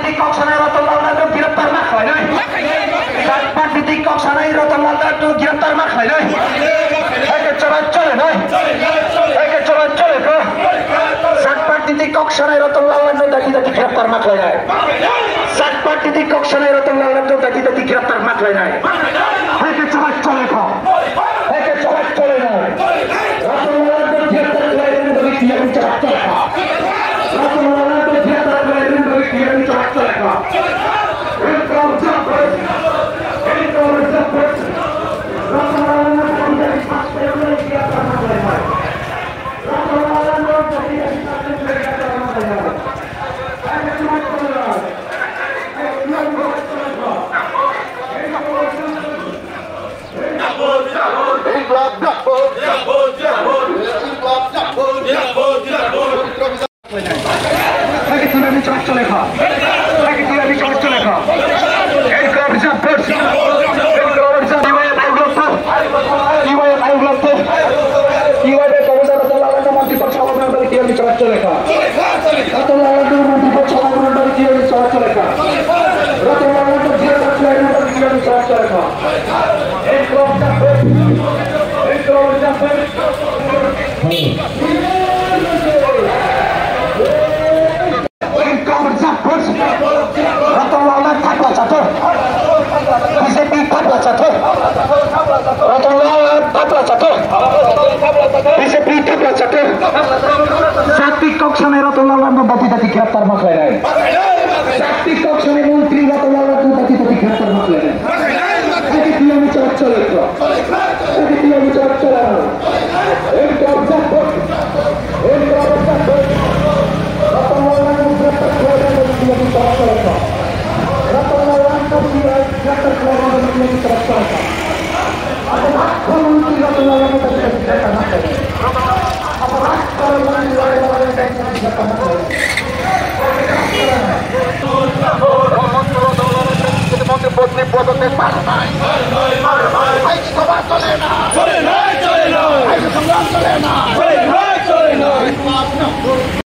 titik Koksana Rotolal Nado गिरफ्तार मा खैले सातपाट titik Koksana Rotolal Nado गिरफ्तार मा खैले एके चला चले नै एके चला चले को सातपाट titik Koksana Rotolal Nado daki गिरफ्तार मा खैले सातपाट titik Koksana Rotolal Nado daki गिरफ्तार मा खैले एके चला चले को एके चला चले नै Rotolal Nado गिरफ्तार खैले daki चला चले को Rotolal Nado गिरफ्तार खैले daki चला चले को Sakti Koksana Rotolal Nado dati गिरफ्तार मा खैले Sakti Koksana मंत्री Rotolal Nado dati गिरफ्तार मा खैले एके दिया में चला चले को एके दिया में चला चला एक कब्जा पर Rotolal Nado गिरफ्तार खैले दिया में चला चले को Rotolal Nado गिरफ्तार खैले दिया में चला चले को मंत्री Rotolal Nado dati गिरफ्तार मा खैले Rotolal Nado